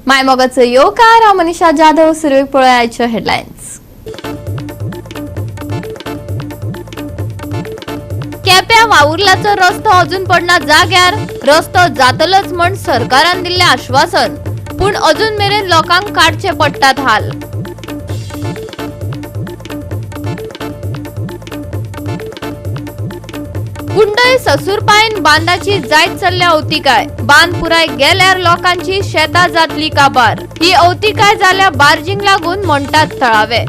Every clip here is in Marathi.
मायमोगाचो येवकार हांव मनीषा जाधव. सुरवेक पळोवया आयच्यो हेडलायन्स. केप्यां वावुर्लाचो रस्तो अजून पडना जाग्यार. रस्तो जातलोच म्हण सरकारान दिल्लें आश्वासन, पूण अजून मेरेन लोकांक काडचे पडटात हाल. कुंडय ससूरपायेन बांदाची जायत चल्ल्या अवतिकाय. बांद पुराय गेल्यार लोकांची शेतां जातली काबार. ही अवतिकाय जाल्या बार्जिंग लागून म्हणटात थळावे.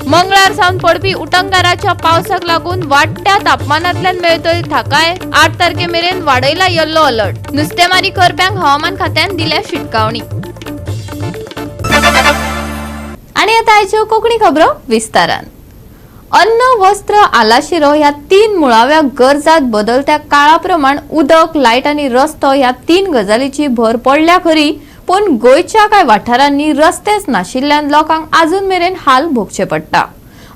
मंगळार सावन पडपी उटंगाराच्या पावसाक लागून वाडट्या तापमानांतल्यान मेळटली थाकाय. 8 तारखे मेरेन वाडयला येल्लो अलर्ट. नुस्तेमारी करप्यांक हवामान खात्यान दिल्या शिटकावणी. आणि आता आयच्यो कोंकणी खबरो विस्तारान. अन्न, वस्त्र, आलाशिरो ह्या 3 मुळाव्या गरजात बदलत्या काळाप्रमाण उदक, लायट आणि रस्तो ह्या 3 गजालीची भर पडल्या खरी, पण गोयच्या काय वाठारांनी रस्तेच नाशिल्ल्यान लोकांक अजून मेरेन हाल भोगचे पडटा.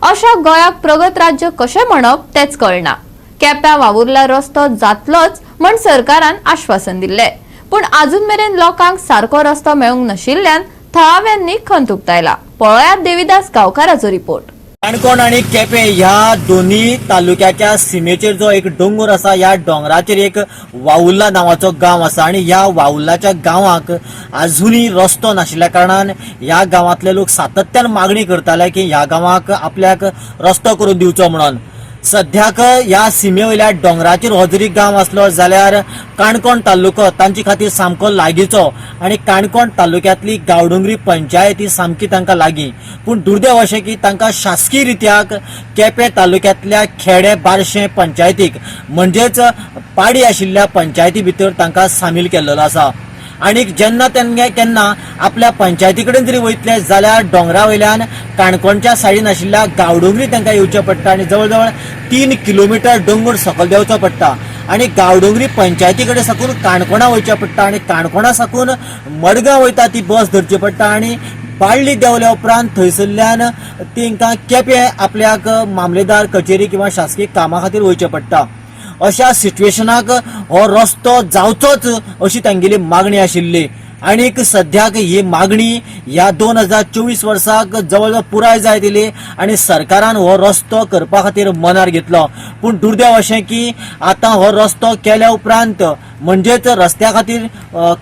अशा गोयाक प्रगत राज्य कशें म्हणप तेच कळना. केप्यां वावुर्ला रस्तो जातलोच म्हण सरकारान आश्वासन दिल्ले, पण अजून मेरेन लोकांक सारको रस्तो मेळूंक नाशिल्ल्यान थळाव्यांनी खंत उक्तायला. पळयात देविदास गांवकाराचो रिपोर्ट. काणकोण आणि केपें ह्या दोन्ही तालुक्याच्या सीमेचेर जो एक डोंगर आसा, ह्या डोंगराचेर एक वाउल्ला नावाचो गांव आसा आणि ह्या वाउल्लाच्या गांवाक अजूनही रस्तो नाशिल्ल्या कारणान ह्या गांवांतले लोक सातत्यान मागणी करताले की ह्या गांवाक आपल्याक रस्तो करून दिवचो म्हणून. सध्याक ह्या सीमेवयल्या डोंगराचेर हो जरी गांव आसलो जाल्यार काणकोण तालुको तांचे खातीर सामको लागींचो आणि काणकोण तालुक्यांतली गांवडोंगरी पंचायत ही सामकी तांकां लागीं. पूण दुर्दैव अशें की तांकां शासकीय रित्याक केपें तालुक्यांतल्या खेडे बारशे पंचायतीक म्हणजेच पाडी आशिल्ल्या पंचायती भितर तांकां सामील केल्लो आसा. आणि जेन्ना केन्ना आपल्या पंचायती कडेन जरी वयतले जाल्यार डोंगरा वयल्यान काणकोणच्या सायडीन आशिल्ल्या गांवडोंगरी तांकां येवचें पडटा आणि जवळ जवळ 3 किलोमीटर डोंगर सकयल देंवचो पडटा आणि गांवडोंगरी पंचायती कडेन साकून काणकोणा वयचें पडटा आणि काणकोणा साकून मडगांव वयता ती बस धरची पडटा आणि बाळ्ळी देंवल्या उपरांत थंयसरल्यान तांकां केपें आपल्याक मामलेदार कचेरी किंवा शासकीय कामा खातीर वयचें पडटा. अशा सिच्युएशनाक हो रस्तो जावचोच अशी तांगेली मागणी आशिल्ली. आणि सध्याक ही मागणी ह्या 2024 वर्साक जवळ पुराय जायत येयली आणि सरकारान हो रस्तो करपा खातीर मनार घेतलो. पूण दुर्दैव अशें की आतां हो रस्तो केल्या उपरांत म्हणजेच रस्त्या खातीर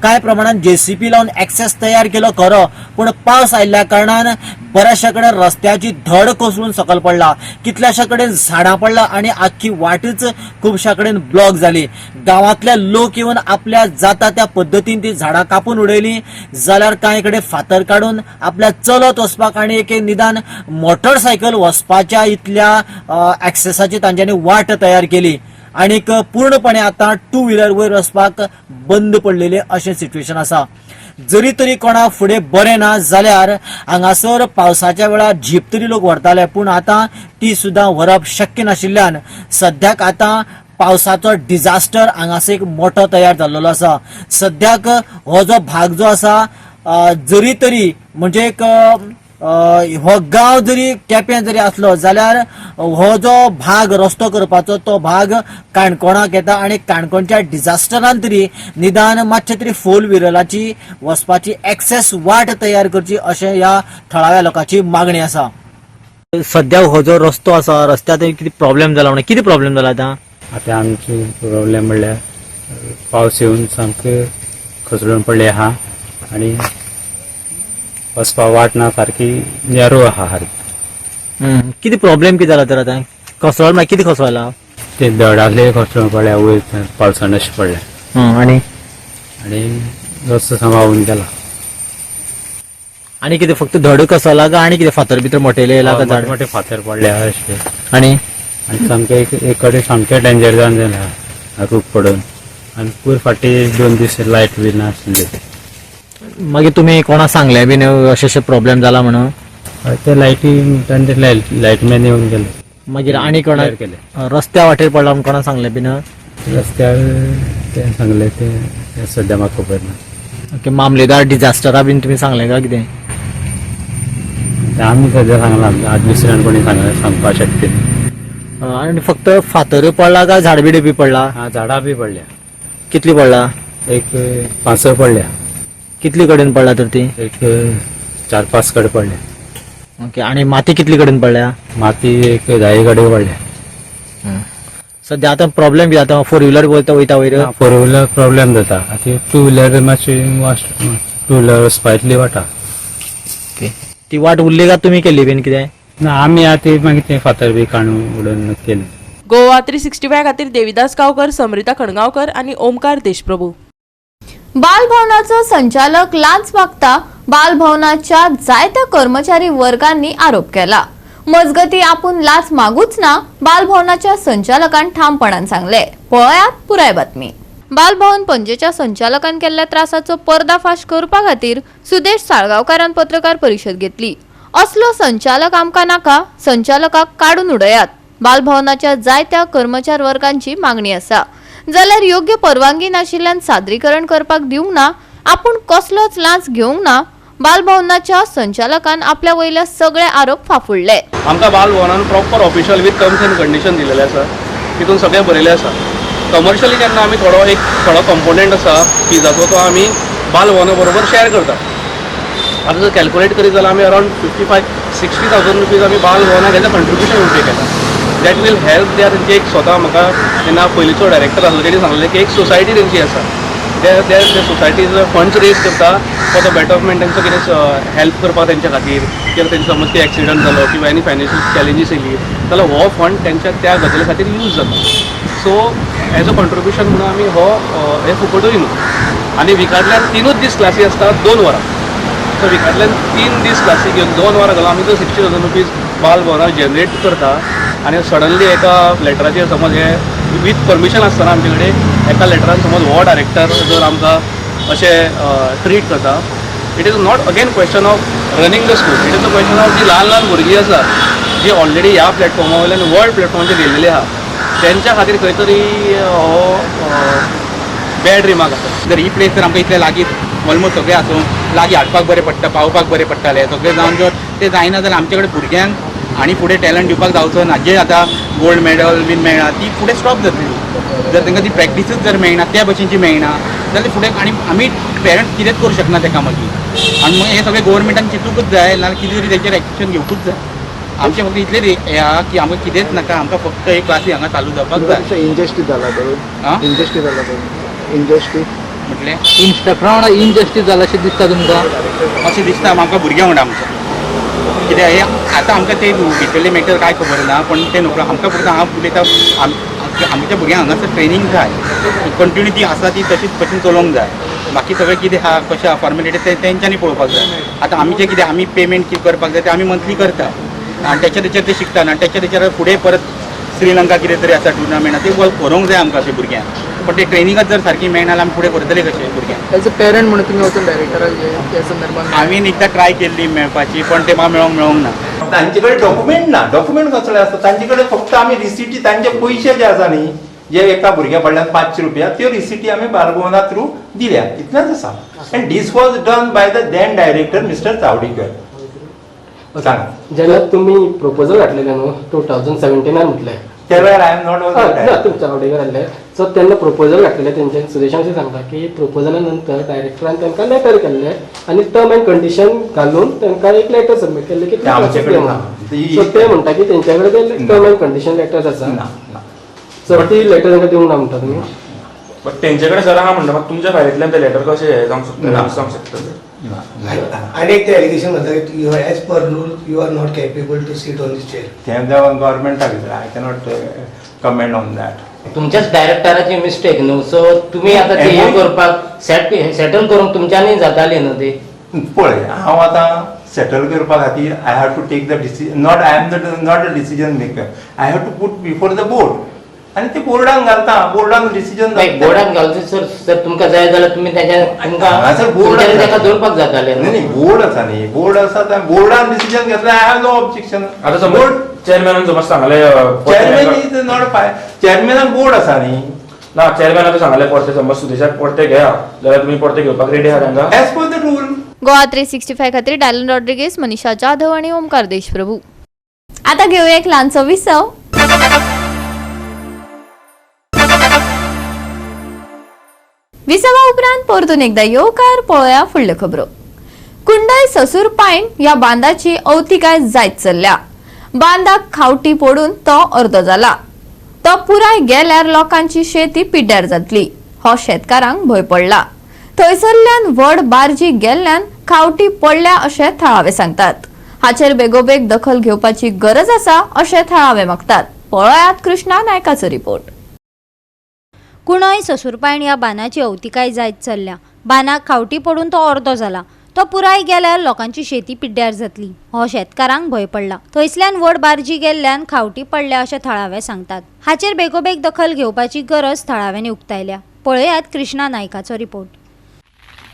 कांय प्रमाणात JCP लावन एक्सेस तयार केलो खरो, पूण पावस आयिल्ल्या कारणान बऱ्याचशा कडेन रस्त्याची धड कोसळून सकयल पडला. कितल्याशा कडेन झाडां पडला आणि आख्खी वाटच खुबश्या कडेन ब्लॉक जाली. गांवांतले लोक येवन आपल्या जाता त्या पद्दतीन ती झाडां कापून उडयली जाल्यार कांय कडेन फातर काडून आपल्या चलत वचपाक आणि एक निदान मोटरसायकल वचपाच्या इतल्या एक्सेसाची तांच्यांनी वाट तयार केली. आणि पूर्णपणे आता 2 व्हीलर वयर वचपाक बंद पडलेले अशें सिच्युएशन आसा. जरी तरी कोणा फुडें बरें ना जाल्यार हांगासर पावसाच्या वेळार जीप तरी लोक व्हरताले, पूण आतां ती सुद्दां व्हरप शक्य नाशिल्ल्यान सद्याक आतां पावसाचो डिझास्टर हांगासर एक मोठो तयार जाल्लो आसा. सद्याक हो जो भाग जो आसा जरी तरी म्हणजे एक हो गांव जरी केपें जरी आसलो जाल्यार हो जो भाग रस्तो करपाचो तो भाग काणकोणाक येता आणि काणकोणच्या डिझास्टरान तरी निदान मातशे तरी 4 व्हिलराची वचपाची एक्सेस वाट तयार करची अशें ह्या थळाव्या लोकांची मागणी आसा. सध्या हो जो रस्तो आसा रस्त्यात कितें प्रॉब्लेम जाला म्हणजे कितें प्रॉब्लेम जाला आता आमचे प्रॉब्लेम म्हणल्यार पावस येवन सामके खचडून पडले आहा आणि वचपा वाट ना, सारकी नेरो आहा सारकी. कितें प्रॉब्लेम कितें जाला तर आतां खसोळ मागीर कितें खसोळला ते दडासले खचडून पडल्या वयर पावसान अशें पडले आणि रस्तो सांबाळून गेला. आणि कितें फक्त धड खसोळला काय आणि कितें फातर भितर मोठेले येयला काय झाड मोठे फातर पडले आहा अशे आणि सामके एक कडेन सामके डेंजर जावन जालें रूख पडून आनी पूर फाटी 2 दीस लायट बी नाशिल्ली. मागीर तुमी कोणा सांगले बीन अशें प्रॉब्लेम जाला म्हणून? ते लायटमॅन येवन गेले. मागीर आनी कोणा केले रस्त्या वाटेर पडला म्हणून कोणा सांगले बीन? रस्त्यार ते सांगले ते सद्या म्हाका खबर ना. ओके, मामलेदार डिझास्टरा बीन तुमी सांगले काय कितें? आमी सद्या सांगला आज दुसऱ्यान कोणी सांगपाक शकता. आणि फक्त फातर पडला का झाडबिडे बी पडला? हा झाडां बी पडल्या, कितली पडला? एक 5 पडल्या, कितली कडेन पडला तर ती? एक 4-5 कडे पडल्या. ओके. आणि माती कितली कडेन पडल्या? माती एक 10 कडे पडल्या. सध्या आता प्रॉब्लेम बी आता 4 व्हीलर वयता वयर. 4 व्हीलर प्रॉब्लेम जाता. आतां 2 व्हीलर मातशी 2 व्हीलर वचपायतली वाटा. ती वाट उरली का तुम्ही केली बीन कितें? ना आमी आतां मागीर तें फातर बी काडून उडोवन केलें. गोवा 365 खातीर देविदास गांवकर, समृता खणगांवकर आणि ओमकार देशप्रभू. बालभवनाचो संचालक लांच मागता बालभवनाच्या जायत्या कर्मचारी वर्गांनी आरोप केला. मजगती आपूण लाच मागूच ना, बालभवनाच्या संचालकान ठामपणान सांगले. पळयात पुराय बातमी. बालभवन पणजेच्या संचालकान केल्ल्या त्रासाचो पर्दाफाश करपा खातीर सुदेश साळगांवकारान पत्रकार परिशद घेतली. असलो संचालक आमकां नाका, संचालकाक काडून उडयात. बालभवनाच्या जायत्या कर्मचारी वर्गांची मागणी आसा. जाल्यार योग्य परवानगी नाशिल्ल्यान सादरीकरण करपाक दिवंक ना, आपूण कसलोच लांच घेवंक ना. बालभवनाच्या संचालकान आपल्या वयले सगळे आरोप फाफुडले. आमकां बालभवनान proper official with terms and condition दिलेले आसा. तितून सगळें बरयलें आसा. कमर्शियली जेन्ना आमी थोडो कंपोनंट आसा फिजाचो, तो आमी बालभवना बरोबर शेअर करता. आतां जर कॅल्क्युलेट करीत जाल्यार आमी अरावंड 55-60,000 रुपीज आमी बालभवनाक एज अ कंट्रिब्युशन पे केला. That will help there. तेंची एक स्वता म्हाका जेन्ना पयलींचो डायरेक्टर आसलो तेणी सांगलें की एक सोसायटी तेंची आसा. त्या सोसायटीज फंड्स रेज करता फॉर द बेटरमेंट. तेंचो कितें हेल्प करपाक तेंच्या खातीर, किंवा तेंचो समज कितें एक्सिडंट जालो किंवा एनी फायनान्शियल चॅलेंजीस येयली जाल्यार हो फंड तेंच्या त्या गजाली खातीर यूज जाता. सो एज अ कंट्रिब्युशन म्हणून आमी हे फुकटूय न्हू. आनी विकांतल्यान 3च दीस क्लासी आसता 2 वरां. सो विकांतल्यान 3 दीस क्लासी घेवन 2 वरां घालून आमी जर 60,000 रुपीज बालभवनाक जनरेट करता. आनी सडनली एका लेटराचेर समज हे वीथ परमिशन आसतना आमचे कडेन एका लेटरान समज हो डायरेक्टर जर आमकां अशें ट्रीट करता, it is not again question of running the school. It is the question of जी ल्हान भुरगीं आसा जी ऑलरेडी ह्या प्लॅटफॉर्मा वयल्यान वर्ल्ड प्लॅटफॉर्माचेर गेल्लेली आहा, तेंच्या खातीर खंय तरी हो बॅड रिमार्क आसा. जर ही प्लेस जर आमकां इतले लागीं ऑलमोस्ट सगळें आसूं लागीं हाडपाक बरें पडटा, पावपाक बरें पडटालें, सगळें जावन जर तें जायना जाल्यार आमचे कडेन भुरग्यांक आनी फुडें टॅलंट दिवपाक जावचो ना. जे आतां गोल्ड मेडल बीन मेळना ती फुडें स्टॉप जातली. जर तांकां ती प्रॅक्टीसच जर मेळना, त्या भशेनची मेळना जाल्यार फुडें आनी आमी पेरंट कितेंच करूं शकना ताका मागीर. आनी मागीर हें सगळें गव्हर्मेंटान चिंतूंकच जाय, नाल्यार कितें तरी तेचेर एक्शन घेवकूच जाय. आमचें फक्त इतलें हें आहा की आमकां कितेंच नाका, आमकां फक्त एक क्लासी हांगा चालू जावपाक जाय. इंजस्टीस जाला आं? इंजस्टीस जाला इंजस्टीस म्हटलें इन्स्ट्रक्टरा वांगडा इनजस्टीस जाला अशें दिसता तुमकां? अशें दिसता आमकां भुरग्यां वांगडा आमच्या. कित्याक हे आतां आमकां ते भितरले मॅटर कांय खबर ना, पण ते नको आमकां फक्त हांव उलयता आमच्या भुरग्यांक हांगासर ट्रेनींग जाय, कंटिन्यू ती आसा ती तशीच भशेन चलोवंक जाय. बाकी सगळें कितें आहा कशें आहा फॉर्मेलिटी ते तेंच्यांनी पळोवपाक जाय. आतां आमी जें कितें आमी पेमेंट कितें करपाक जाय तें आमी मंथली करता आनी तेचेर ते शिकता आनी तेचेर फुडें परत श्रीलंका कितें तरी आसा टुर्नामेंट ते करूंक जाय आमकां अशें भुरग्यांक. पण ते ट्रेनिंगच जर सारकी मेळना जाल्यार आमी फुडें करतले कशें भुरग्यांक? एज अ पेरंट म्हणून तुमी वचून डायरेक्टराक ह्या संदर्भात हांवें एकदां ट्राय केल्ली मेळपाची पण ते म्हाका मेळोंक ना. तांचे कडेन डॉक्युमेंट ना. डॉक्युमेंट कसले आसता तांचे कडेन? फक्त आमी रिसिटी तांचे पयशे जे आसा न्ही, जे एका भुरग्या कडल्यान 500 रुपया त्यो रिसिटी आमी बालभवना थ्रू दिल्या, इतलेंच आसा. And this was done by the then director mister Chavdikar. सांगा. जेन्ना तुमी प्रपोजल घातलेलें न्हू 2017 म्हटलें, त्या वेळार आय एम नॉट ना तुमच्या आवडीकर आहले, सो तेन्ना प्रपोजल घातलेलें तेंचे सुदेशान अशें सांगता की प्रपोजला नंतर डायरेक्टरान तांकां लेटर केल्लें आनी टर्म एंड कंडिशन घालून तांकां एक लेटर सबमीट केल्लें की आमचे कडेन ना. सो ते म्हणटा की तेंच्या कडेन टर्म एंड कंडिशन लेटर्स आसा. सो ती लेटर तांकां दिवंक ना म्हणटा तुमी? बट तेंचे कडेन सर हांव म्हणटा तुमच्या फायलींतल्यान ते लेटर कशें जावंक शकता? आणि एक ते एलिगेशन म्हणटा की you as per rule you are not capable to sit on this chair. तें जावन गव्हर्मेंटाक I cannot comment on that. तुमच्याच डायरेक्टराची मिस्टेक न्हू. सो तुमी आतां ते हे करपाक सेटल करूंक तुमच्यांनी जाताली न्हू ते? पळय हांव आतां सेटल करपा खातीर I have to take the decision. Not I am not a decision maker. I have to put before the board आनी ते बोर्डान घालता. बोर्डान डिसिजन बोर्डान घालचे सर. सर तुमकां जाय जाल्यार तुमी ताका दवरपाक जाताले न्ही. बोर्ड आसा न्ही, बोर्ड आसा बोर्डान डिसिजन घेतलें. I have no objection. आतां समज चेअरमॅनान समज सांगलें चेअरमॅन इज नॉट चेअरमॅनाक बोर्ड आसा न्ही. ना चेअरमॅन आतां सांगलें परते समज सुदेशाक परते घेया जाल्यार तुमी परते घेवपाक रेडी आहा तांकां? As per the rule. Goa 365 खातीर डायलन रॉड्रिगेज, मनीषा जाधव आणि ओमकार देशप्रभू. आता घेऊया एक ल्हानसो विसव. विसावा उपरांत परतून एकदा येवकार पळोवया फुडल्यो खबरो. कुंडय ससूर पायण या बांदाची अवतिकाय जायत चल्ल्या. बांदाक खावटी पडून तो अर्दो जाला. तो पुराय गेल्यार लोकांची शेती पिड्ड्यार जातली हो शेतकारांक भंय पडला. थंयसरल्यान व्हड बार्जी गेल्ल्यान खावटी पडल्या अशें थळावे सांगतात. हाचेर बेगोबेग दखल घेवपाची गरज आसा अशें थळावे मागतात. पळयात कृष्णा नायकाचो रिपोर्ट. कुणय ससूरपायण ह्या बांदाची अवतिकाय जायत चल्ल्या. बांदाक खावटी पडून तो अर्दो जाला. तो पुराय गेल्यार लोकांची शेती पिड्ड्यार जातली हो शेतकारांक भंय पडला. थंयसल्यान व्हड बार्जी गेल्ल्यान खावटी पडल्या अशें थळावे सांगतात. हाचेर बेगोबेग दखल घेवपाची गरज थळाव्यांनी उक्तायल्या. पळयात कृष्णा नायकाचो रिपोर्ट.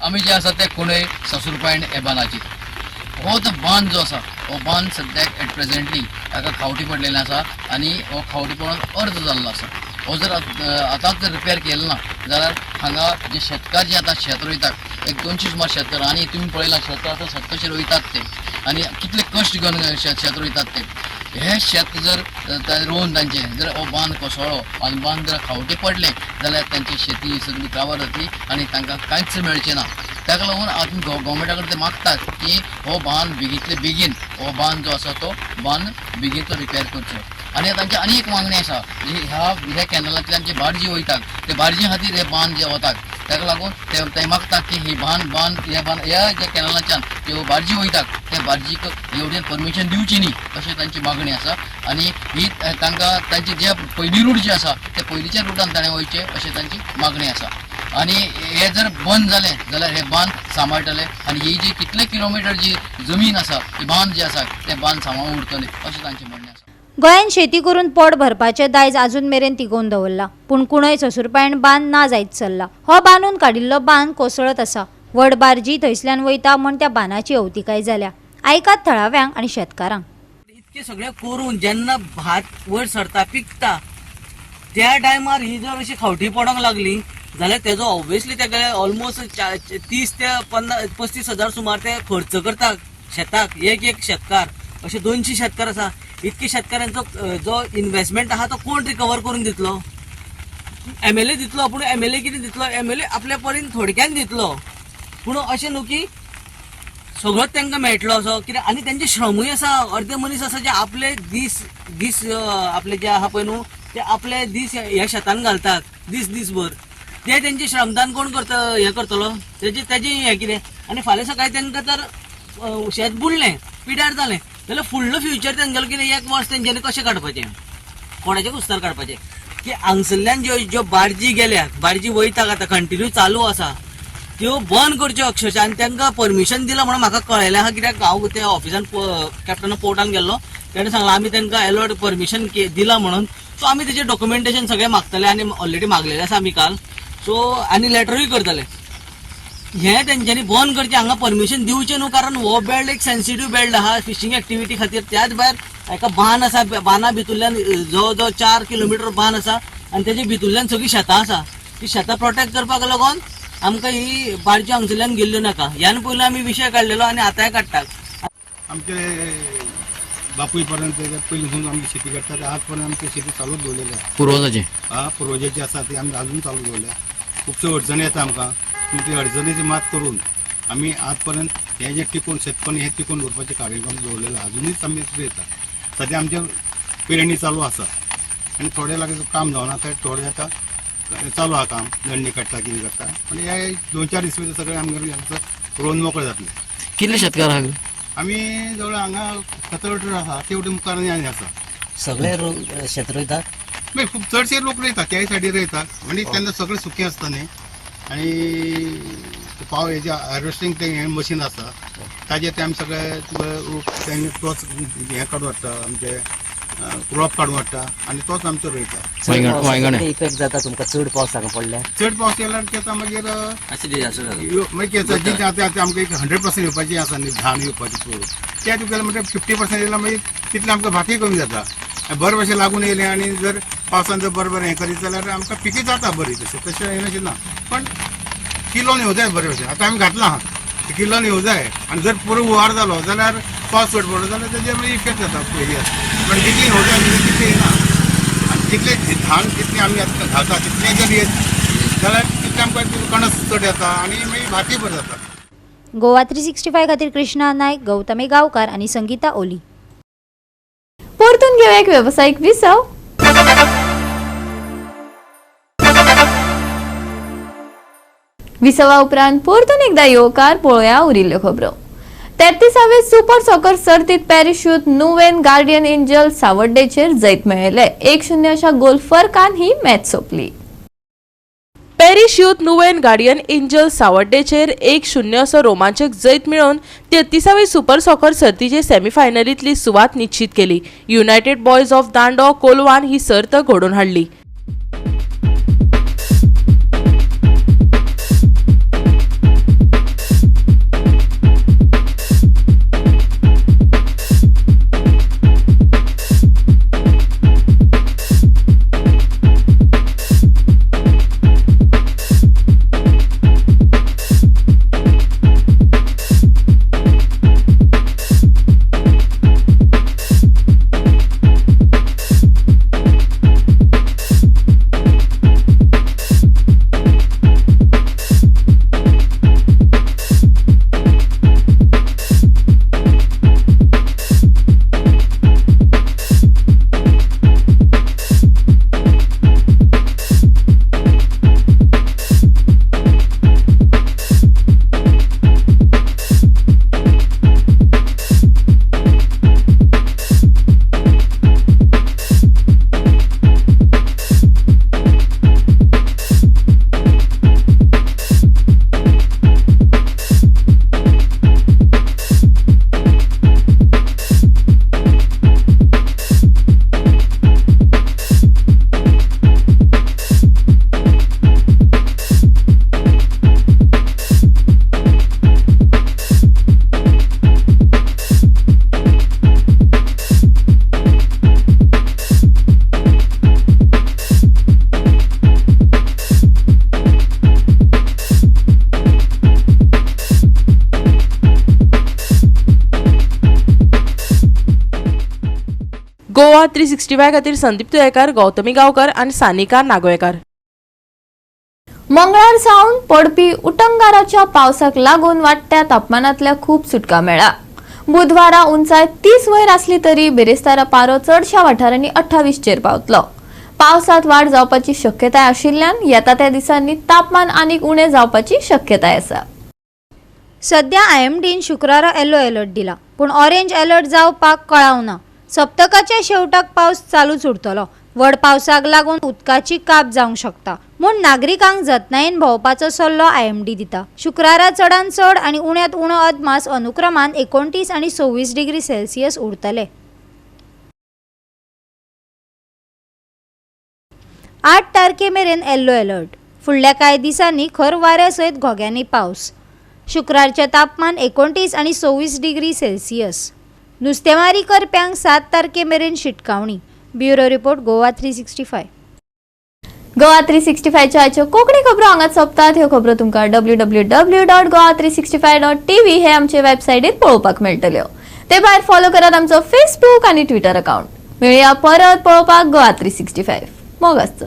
आमी जे आसा ते कुणय ससूरपायण ह्या बांदाचेर हो तो बांद जो आसा हो बांद सद्याक एट प्रेझेंटली ताका खावटी पडलेले आसा आनी हो खावटी पडून अर्द जाल्लो आसा. हो जर आतांच जर रिपेर केलो ना जाल्यार हांगा जे शेतकार जे आतां शेत रोयतात एक 200 सुमार शेतकार आनी तुमी पळयलां शेतकार आतां स्वताचे रोयतात ते आनी कितले कश्ट घेवन शेत रोयतात ते. हे शेत जर रोवन तांचे जर हो बांद कोसळ्ळो आनी बांद जर खावटे पडले जाल्यार तांची शेती सगळी काबार जातली आनी तांकां कांयच मेळचें ना. ताका लागून आमी गोवोरमेंटा कडेन ते मागतात की हो बांद बेगींतले बेगीन हो बांद जो आसा तो बांद बेगीन तो रिपेर करचो. आनी तांची आनी एक मागणी आसा ह्या कॅनलांतल्यान जे बार्जी वयतात ते बार्जी खातीर हे बांद जे वतात ताका लागून ते मागतात की ही ह्या ज्या कॅनलांच्यान ज्यो बार्जी वयतात त्या बार्जीक एवढेन परमिशन दिवची न्ही अशी तांची मागणी आसा. आनी ही तांकां तांचे जे पयली रूट जे आसा ते पयलींच्या रुटान ताणें वयचे अशी तांची मागणी आसा. आनी हे जर बंद जालें जाल्यार हे बांद सांबाळटले आनी ही जी कितले किलोमिटर जी जमीन आसा ही बांद जे आसा ते बांद सांबाळून उरतले अशें तांचें म्हणणें आसा. गोंयान शेती करून पोट भरपाचें दायज अजून मेरेन तिगोवन दवरला. पूण कुणय ससूरपायण बांद ना जायत चल्ला. हो बांदून काडिल्लो बांद कोसळत आसा. व्हड बार्जी थंयसल्यान वयता म्हण त्या बांदाची अवतिकाय जाल्या. आयकात थळाव्यांक आनी शेतकारांक. इतके सगळे करून जेन्ना भात वयर सरता पिकता त्या टायमार ही जर अशी खावटी पडोंक लागली जाल्यार तेजो ऑब्वियसली तेका ऑलमोस्ट 30 ते 35 हजार सुमार ते खर्च करता शेताक. एक शेतकार अशे 200 शेतकार आसा. इतके शेतकारांचो जो इन्व्हेस्टमेंट आहा तो कोण रिकवर करून दितलो? MLA दितलो. पूण MLA कितें दितलो? MLA आपल्या परीन थोडक्यान दितलो. पूण अशें न्हू की सगळोच तांकां मेळटलो असो कित्याक आनी तेंचे श्रमूय आसा. अर्दे मनीस आसा जे आपले दीस आपले जे आहा पळय न्हू ते आपले दीस ह्या शेतान घालतात दीसभर. ते तेंचे श्रमदान कोण हे करतलो? तेजे हे कितें? आनी फाल्यां सकाळीं तांकां तर शेत बुडलें पिड्यार जालें जाल्यार फुडलो फ्युचर तेंगेलो कितें? एक वर्स तेंच्यांनी कशें काडपाचें? कोणाचे कुस्तार काडपाचें? की हांगसरल्यान ज्यो बार्जी गेल्या बार्जी वयता आतां कंटिन्यू चालू आसा त्यो बंद करच्यो अक्षरशः. आनी तांकां परमिशन दिलां म्हणून म्हाका कळयलें आहा. कित्याक हांव त्या ऑफिसान कॅप्टन पोर्टान गेल्लो तेणें सांगलां आमी तांकां अलॉट परमिशन दिलां म्हणून. सो आमी तेजें डॉक्युमेंटेशन सगळें मागतले आनी ऑलरेडी मागलेलें आसा आमी काल. सो आनी लेटरूय करतले. हे तेंच्यांनी बंद करचें हांगा परमिशन दिवचें न्हू. कारण हो बेल्ट एक सेन्सिटीव बेल्ट आहा फिशींग एक्टिविटी खातीर. त्याच भायर हाका बांद आसा. बांदा भितरल्यान जवळ 4 किलोमिटर बांद आसा आनी तेजे भितरल्यान सगळीं शेतां आसा. ती शेतां प्रोटेक्ट करपाक लागून आमकां ही बार्जी हांगसरल्यान गेल्ल्यो नाका. ह्यान पयलीं आमी विशय काडलेलो आनी आतांय काडटात. आमचे बापूय पर्यंत पयलींसून आमी शेती करतात. आज पर्यंत आमची शेती चालूच दवरलेली आसा. पुर्वजाचे पुर्वजाची आसा ती आमी अजून चालू दवरल्या. खुबश्यो अडचणी येता आमकां. पूण ती अडचणीची मात करून आमी आज पर्यंत हे जे टिकून शेतकरी हे टिकून दवरपाचे कार्यक्रम दवरलेले अजूनच आमी येता. सद्या आमचे पेरणी चालू आसा आनी थोडे लागीं काम जावना ते थोडे आतां चालू आहा काम. गण्णी काडटा कितें करता. आनी हे 2-4 दीस भितर सगळें आमगे रोवन मोकळे जातले. कितले शेतकार आहा? आमी जवळ हांगा 17-18 आसा. तेवढे मुखार आनी आसा. सगळे शेत रोयतात. मागीर खूब चडशे लोक रोयतात त्याय सायडीर रोयतात. म्हणजे तेन्ना सगळें सुकें आसता न्ही. आनी हेजे हार्वेस्टिंग ते हे मशीन आसा ताजेर ते आमी सगळे तोच हे काडून हाडटा आमचे क्रॉप काडून हाडटा आनी तोच आमचो रोयता. इफेक्ट जाता तुमकां चड पावस हांगा पडल्या? चड पावस येयल्यार तेका मागीर मागीर आतां आमकां एक 100% येवपाची आसा न्ही. धान येवपाची चड त्या तुगेलें म्हणजे 50% येयल्यार मागीर तितलें आमकां भातूय कमी जाता. बरें भशेन लागून येयलें आनी जर पावसान जर बरें हें करीत जाल्यार आमकां पिकी जाता बरी. तशें येनाशें ना. पण किलोन येवं जाय बरें भशेन. आतां आमी घातलां आहा किलोन येवं जाय. आनी जर पुरो हुवार जालो जाल्यार पावस चड पडलो जाल्यार तेजेर मागीर इफेक्ट जाता. पण जितलें येवं जाय तितलें येना. आनी जितलें धान जितलें आमी आतां घालता तितलें जर येत जाल्यार सारकें आमकां कणस चड येता आनी मागीर भाती बरी जाता. गोवा 365 खातीर कृष्णा नायक, गौतमी गांवकार आणि संगीता ओली. परतून घेऊया एक व्यावसायिक विसव. विसवा उपरांत परतून एकदा येवकार पळोवया उरिल्ल्यो खबरो. 33वे सुपर सॉकर सर्तीत पॅरिशूट नुवेन गार्डियन एंजल सावड्डेचेर जैत मेळयले. 1-0 अशा गोल फरकान ही मॅच सोंपली. पॅरिशूट नुवेन गार्डियन एंजल सावड्डेचेर 1-0 असो रोमांचक जैत मेळोवन 33वी सुपर सॉकर सर्तीचे सेमीफायनलींतली सुवात निश्चित केली. युनायटेड बॉयज ऑफ दांडो कोलवान ही सर्त घडोवन हाडली. गोवा 365 खातीर संदीप तुयेकार, गौतमी गांवकार आणि सानिका नागोयकार. मंगळार सावन पडपी उटंगाराच्या पावसाक लागून वाडट्या तापमानातल्या खूप सुटका मेळ्ळा. बुधवारा उंचाय 30 वयर आसली तरी बेरेस्तारा पारो चडशा वाठारांनी 28 चेर पावतलो. पावसात वाड जावपाची शक्यताय आशिल्ल्यान येता त्या दिसांनी तापमान आनीक उणें जावपाची शक्यताय आसा. सध्या IMDन शुक्रारा येलो अलर्ट दिला, पूण ऑरेंज अलर्ट जावपाक कळावना. सप्तकाच्या शेवटाक पावस चालूच उरतलो. व्हड पावसाक लागून उदकाची काप जावंक शकता म्हूण नागरिकांक जतनायेन भोंवपाचो सल्लो IMD दिता. शुक्रारा चडांत चड आनी उण्यांत उणो अदमास अनुक्रमान 29 आनी 26 डिग्री सेल्सियस उरतले. 8 तारखे मेरेन येल्लो अलर्ट. फुडल्या कांय दिसांनी खर वाऱ्या सयत घोग्यांनी पावस. शुक्रारचे तापमान 29 आनी 26 डिग्री सेल्सियस. नुस्तेमारी करप्यांक 7 तारखे मेरेन शिटकावणी. Bureau report Goa 365. गोवा 365च्या आयच्यो कोंकणी खबरो हांगाच सोंपतात. ह्यो खबरो तुमकां www.goa365.tv हे आमचे वेबसायटीर पळोवपाक मेळटल्यो. ते भायर फॉलो करात आमचो फेसबुक आनी ट्विटर अकाउंट. मेळुया परत पळोवपाक गोवा 365. मोग आसचो.